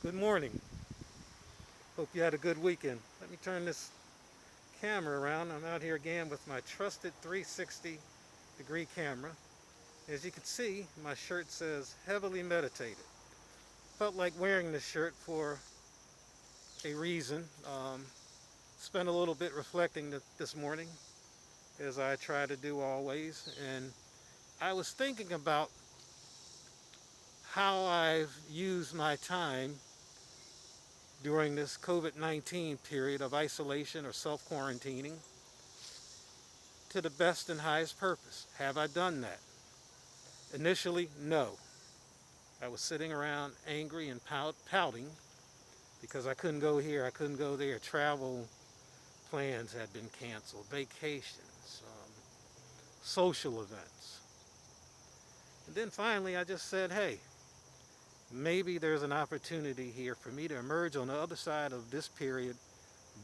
Good morning. Hope you had a good weekend. Let me turn this camera around. I'm out here again with my trusted 360-degree camera. As you can see, my shirt says heavily meditated. Felt like wearing this shirt for a reason. Spent a little bit reflecting this morning, as I try to do always. And I was thinking about how I've used my time during this COVID-19 period of isolation or self-quarantining to the best and highest purpose. Have I done that? Initially, no. I was sitting around angry and pouting because I couldn't go here, I couldn't go there. Travel plans had been canceled, vacations, social events. And then finally I just said, hey, maybe there's an opportunity here for me to emerge on the other side of this period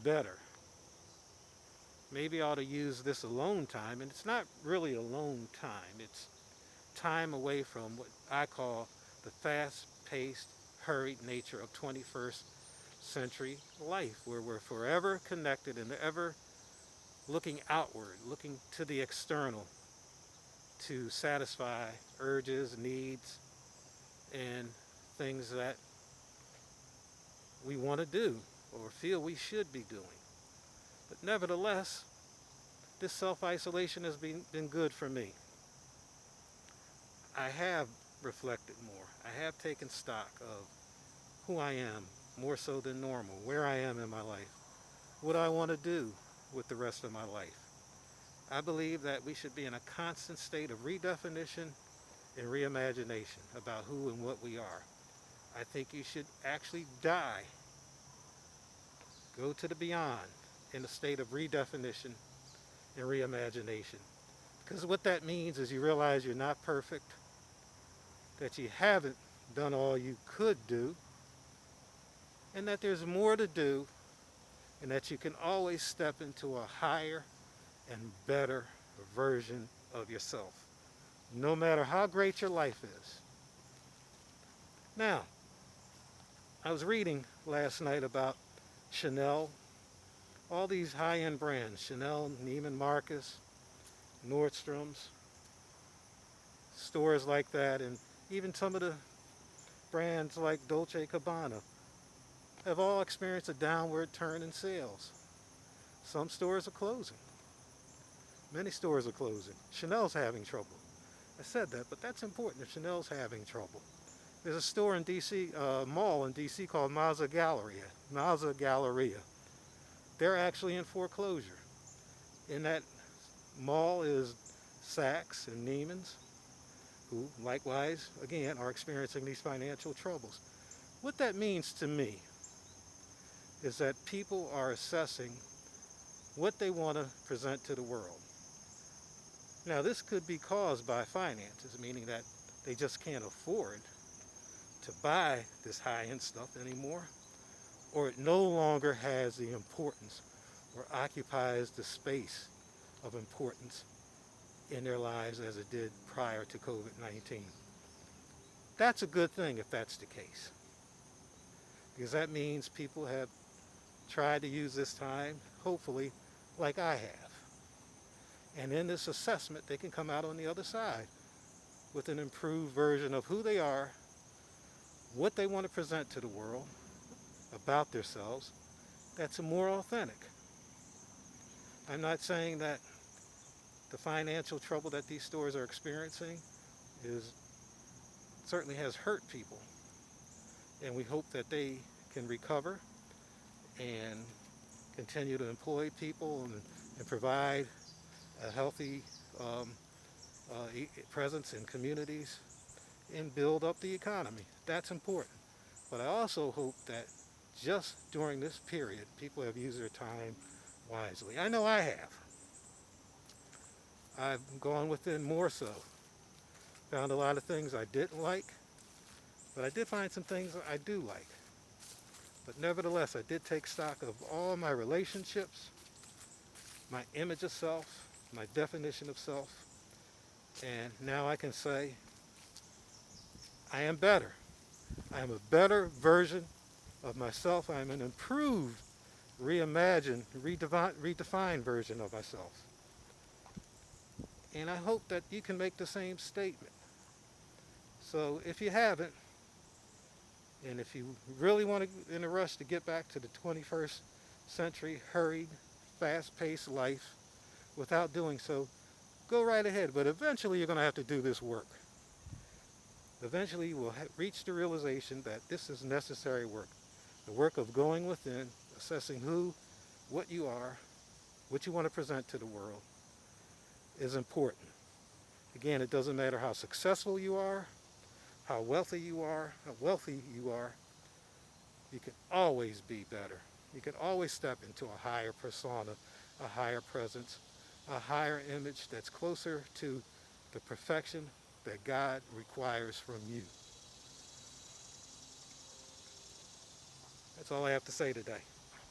better. Maybe I ought to use this alone time, and it's not really alone time. It's time away from what I call the fast-paced, hurried nature of 21st century life, where we're forever connected and ever looking outward, looking to the external to satisfy urges, needs, and things that we want to do or feel we should be doing. But nevertheless, this self-isolation has been good for me. I have reflected more. I have taken stock of who I am, more so than normal, where I am in my life, what I want to do with the rest of my life. I believe that we should be in a constant state of redefinition and reimagination about who and what we are. I think you should actually die, go to the beyond in a state of redefinition and reimagination. Because what that means is you realize you're not perfect, that you haven't done all you could do, and that there's more to do, and that you can always step into a higher and better version of yourself, no matter how great your life is. Now, I was reading last night about Chanel, all these high-end brands, Chanel, Neiman Marcus, Nordstrom's, stores like that, and even some of the brands like Dolce & Gabbana have all experienced a downward turn in sales. Some stores are closing. Many stores are closing. Chanel's having trouble. I said that, but that's important if Chanel's having trouble. There's a store in D.C., mall in D.C. called Mazza Galleria. They're actually in foreclosure. In that mall is Saks and Neiman's, who likewise, again, are experiencing these financial troubles. What that means to me is that people are assessing what they want to present to the world. Now, this could be caused by finances, meaning that they just can't afford to buy this high-end stuff anymore, or it no longer has the importance or occupies the space of importance in their lives as it did prior to COVID-19. That's a good thing if that's the case, because that means people have tried to use this time, hopefully, like I have. And in this assessment, they can come out on the other side with an improved version of who they are, what they want to present to the world about themselves that's more authentic. I'm not saying that the financial trouble that these stores are experiencing certainly has hurt people, and we hope that they can recover and continue to employ people and provide a healthy presence in communities and build up the economy. That's important. But I also hope that just during this period, people have used their time wisely. I know I have. I've gone within more so. Found a lot of things I didn't like, but I did find some things I do like. But nevertheless, I did take stock of all my relationships, my image of self, my definition of self, and now I can say I am better. I am a better version of myself. I'm an improved, reimagined, redefined version of myself. And I hope that you can make the same statement. So if you haven't, and if you really want to, in a rush to get back to the 21st century, hurried, fast-paced life without doing so, go right ahead. But eventually you're going to have to do this work. Eventually you will reach the realization that this is necessary work. The work of going within, assessing who, what you are, what you want to present to the world is important. Again, it doesn't matter how successful you are, how wealthy you are, you can always be better. You can always step into a higher persona, a higher presence, a higher image that's closer to the perfection that God requires from you. That's all I have to say today.